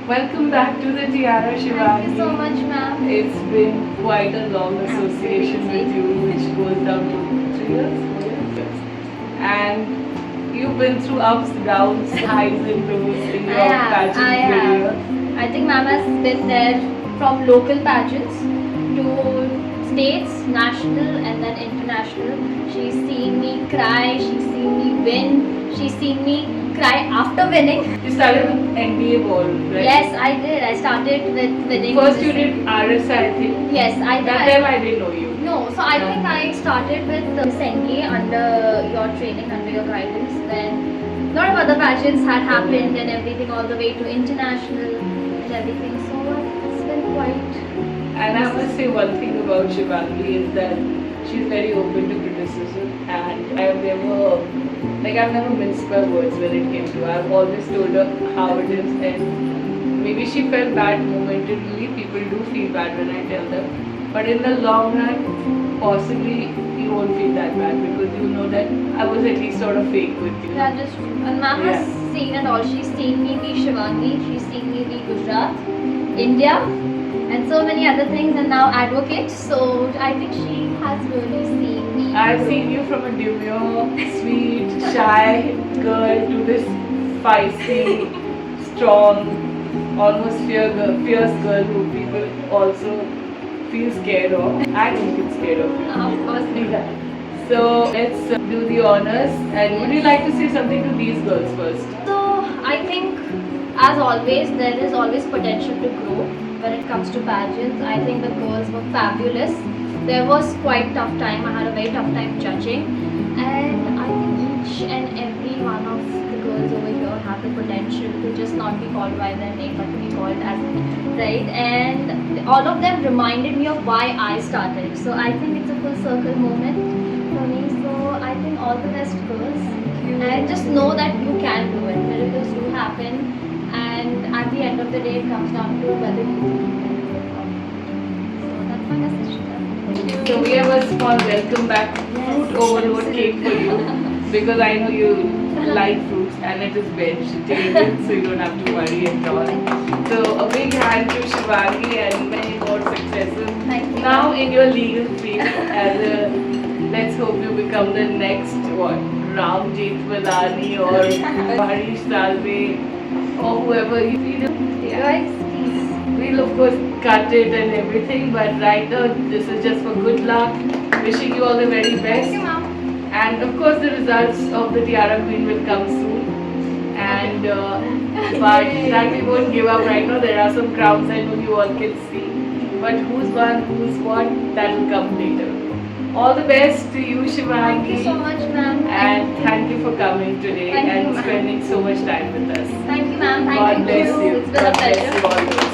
Welcome back to the Tiara, Thank you Shivani. so much, ma'am. It's been quite a long association with you, which goes down to 3 years, 4 years. And you've been through ups, downs, highs and lows in your pageant career. I think ma'am has been there from local pageants to states, national, and then international. She's seen me cry, she's seen me win, she's seen me cry after winning. You started with NDA ball, right? Yes, I did. I started with winning. First you did RSI, I think. Yes, I did. That time I didn't know you. No, so I think I started with Miss NDA under your training, under your guidance, when a lot of other pageants had happened and everything, all the way to international and everything. So it's been quite. And I must say one thing about Shivangi is that she's very open to criticism, and I've never minced my words when it came to her. I've always told her how it is, and maybe she felt bad momentarily. People do feel bad when I tell them, but in the long run, possibly you won't feel that bad because you know that I was at least sort of fake with you. That is true. And ma'am has seen it all. She's seen me be Shivangi, she's seen me be Gujarat, India, and so many other things, and now advocate. So I think she has really seen me. I've seen you from a demure, sweet, shy girl to this feisty, strong, almost fierce girl who people also feel scared of. I don't feel scared of you. Of course, Yeah. So let's do the honors. And would you like to say something to these girls first? So I think, as always, there is always potential to grow when it comes to pageants. I think the girls were fabulous. There was quite tough time. I had a very tough time judging, and I think each and every one of the girls over here have the potential to just not be called by their name, but to be called as right. And all of them reminded me of why I started. So I think it's a full circle moment for me. So I think all the best, girls. And just know that you can do it. Miracles do happen, and at the end of the day, it comes down to whether you can do it or not. So that's my message to them. So we have a small welcome back fruit overload cake for you because I know you like fruits and it is vegetarian, so you don't have to worry at all. So a big hand to Shivangi and many more successes. Thank you. Now in your legal field, let's hope you become the next Ramjeet Malani or Harish Salve or whoever you feel. Guys, please. We'll of course cut it and everything, but right now this is just for good luck. Wishing you all the very best. Thank you, ma'am. And of course the results of the Tiara Queen will come soon. And but that we won't give up right now. There are some crowns I know you all can see. But who's won, who's what, that will come later. All the best to you, Shivangi. Thank you so much, ma'am. And thank you for coming today Thank you, and ma'am. spending so much time with us. Thank you, ma'am. God Thank bless you. you. It's been a God bless pleasure. you all.